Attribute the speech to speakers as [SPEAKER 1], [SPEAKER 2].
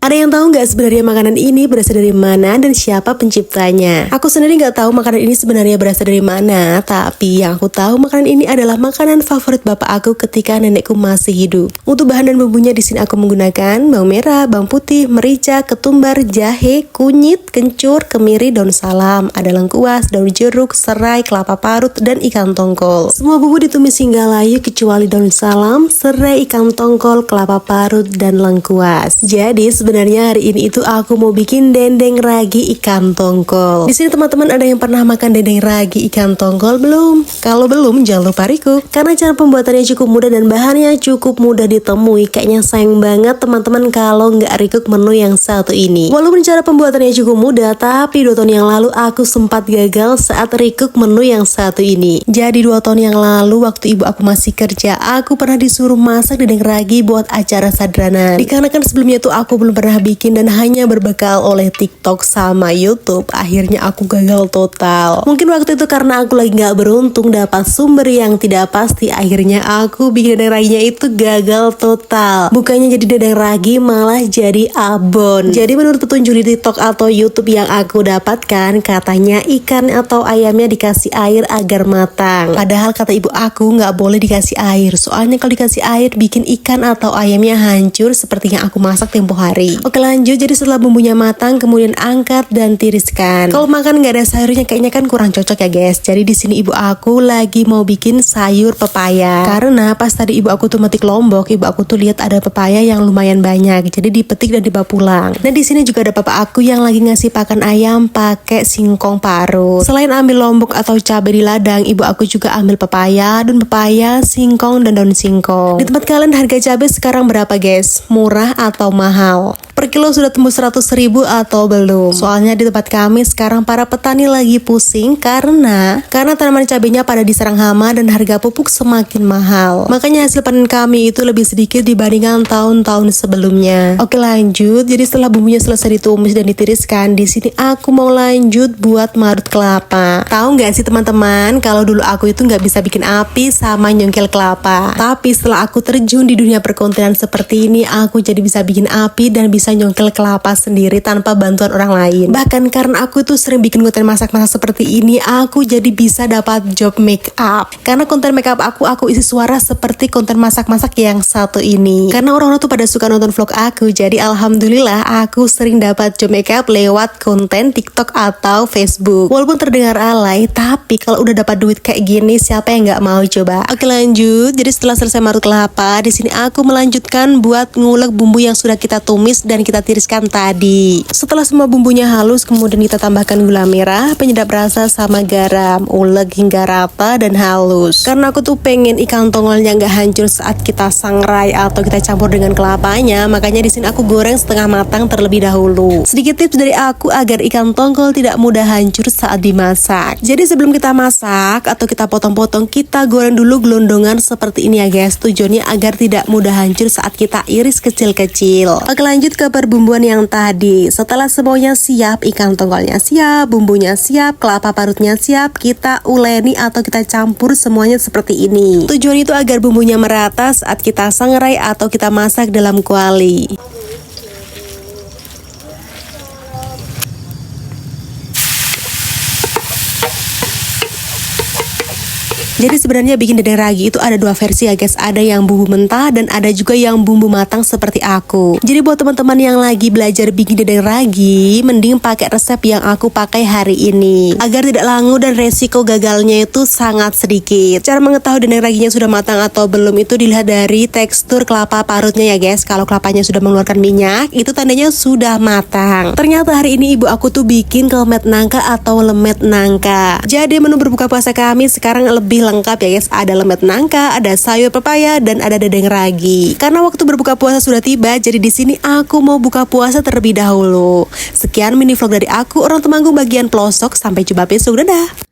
[SPEAKER 1] Ada yang tahu nggak sebenarnya makanan ini berasal dari mana dan siapa penciptanya? Aku sendiri nggak tahu makanan ini sebenarnya berasal dari mana, tapi yang aku tahu makanan ini adalah makanan favorit bapak aku ketika nenekku masih hidup. Untuk bahan dan bumbunya di sini aku menggunakan bawang merah, bawang putih, merica, ketumbar, jahe, kunyit, kencur, kemiri, daun salam, ada lengkuas, daun jeruk, serai, kelapa parut, dan ikan tongkol. Semua bumbu ditumis hingga layu kecuali daun salam, serai, ikan tongkol, kelapa parut, dan lengkuas. Jadi sebenarnya hari ini itu aku mau bikin dendeng ragi ikan tongkol. Di sini teman-teman ada yang pernah makan dendeng ragi ikan tongkol belum? Kalau belum jangan lupa recook karena cara pembuatannya cukup mudah dan bahannya cukup mudah ditemui. Kayaknya sayang banget teman-teman kalau nggak recook menu yang satu ini. Walaupun cara pembuatannya cukup mudah, tapi 2 tahun yang lalu aku sempat gagal saat recook menu yang satu ini. Jadi 2 tahun yang lalu waktu ibu aku masih kerja, aku pernah disuruh masak dendeng ragi buat acara sadranan. Dikarenakan sebelumnya tuh aku belum pernah bikin dan hanya berbekal oleh TikTok sama YouTube, akhirnya aku gagal total. Mungkin waktu itu karena aku lagi nggak beruntung dapat sumber yang tidak pasti, akhirnya aku bikin dendeng raginya itu gagal total. Bukannya jadi dendeng ragi malah jadi abon. Jadi menurut petunjuk di TikTok atau YouTube yang aku dapatkan, katanya ikan atau ayamnya dikasih air agar matang. Padahal kata ibu aku nggak boleh dikasih air, soalnya kalau dikasih air bikin ikan atau ayamnya hancur seperti yang aku masak tempo hari. Oke lanjut, jadi setelah bumbunya matang kemudian angkat dan tiriskan. Kalau makan nggak ada sayurnya kayaknya kan kurang cocok ya guys. Jadi di sini ibu aku lagi mau bikin sayur pepaya. Karena pas tadi ibu aku tuh metik lombok, ibu aku tuh lihat ada pepaya yang lumayan banyak. Jadi dipetik dan dibawa pulang. Nah di sini juga ada papa aku yang lagi ngasih pakan ayam pakai singkong parut. Selain ambil lombok atau cabai di ladang, ibu aku juga ambil pepaya, daun pepaya, singkong dan daun singkong. Di tempat kalian harga cabai sekarang berapa guys? Murah atau mahal? Per kilo sudah tembus 100.000 atau belum? Soalnya di tempat kami sekarang para petani lagi pusing karena tanaman cabenya pada diserang hama dan harga pupuk semakin mahal. Makanya hasil panen kami itu lebih sedikit dibandingkan tahun-tahun sebelumnya. Oke lanjut, jadi setelah bumbunya selesai ditumis dan ditiriskan, di sini aku mau lanjut buat marut kelapa. Tahu nggak sih teman-teman, kalau dulu aku itu nggak bisa bikin api sama nyongkel kelapa. Tapi setelah aku terjun di dunia perkontenan seperti ini, aku jadi bisa bikin api dan bisa nyongkel kelapa sendiri tanpa bantuan orang lain. Bahkan karena aku tuh sering bikin konten masak-masak seperti ini, aku jadi bisa dapat job make up. Karena konten make up aku isi suara seperti konten masak-masak yang satu ini. Karena orang-orang tuh pada suka nonton vlog aku, jadi alhamdulillah aku sering dapat job make up lewat konten TikTok atau Facebook. Walaupun terdengar alay, tapi kalau udah dapat duit kayak gini, siapa yang nggak mau coba? Oke lanjut, jadi setelah selesai marut kelapa, di sini aku melanjutkan buat ngulek bumbu yang sudah kita tumis dan kita tiriskan tadi. Setelah semua bumbunya halus, kemudian kita tambahkan gula merah, penyedap rasa sama garam, ulek hingga rata dan halus. Karena aku tuh pengen ikan tongolnya nggak hancur saat kita sangrai atau kita campur dengan kelapanya, makanya di sini aku goreng setengah matang terlebih dahulu. Sedikit tips dari aku agar ikan tongkol tidak mudah hancur saat dimasak. Jadi sebelum kita masak atau kita potong-potong, kita goreng dulu gelondongan seperti ini ya guys. Tujuannya agar tidak mudah hancur saat kita iris kecil-kecil. Oke lanjut ke perbumbuan yang tadi. Setelah semuanya siap, ikan tongkolnya siap, bumbunya siap, kelapa parutnya siap, kita uleni atau kita campur semuanya seperti ini. Tujuan itu agar bumbunya merata saat kita sangrai atau kita masak dalam kuali. Jadi sebenarnya bikin dendeng ragi itu ada 2 versi ya guys. Ada yang bumbu mentah dan ada juga yang bumbu matang seperti aku. Jadi buat teman-teman yang lagi belajar bikin dendeng ragi, mending pakai resep yang aku pakai hari ini agar tidak langu dan resiko gagalnya itu sangat sedikit. Cara mengetahui dendeng raginya sudah matang atau belum itu dilihat dari tekstur kelapa parutnya ya guys. Kalau kelapanya sudah mengeluarkan minyak, itu tandanya sudah matang. Ternyata hari ini ibu aku tuh bikin kelmet nangka atau lemet nangka. Jadi menu berbuka puasa kami sekarang lebih lengkap ya guys, ada lemet nangka, ada sayur pepaya, dan ada dendeng ragi. Karena waktu berbuka puasa sudah tiba, jadi di sini aku mau buka puasa terlebih dahulu. Sekian mini vlog dari aku, orang Temanggung bagian pelosok. Sampai jumpa besok, dadah.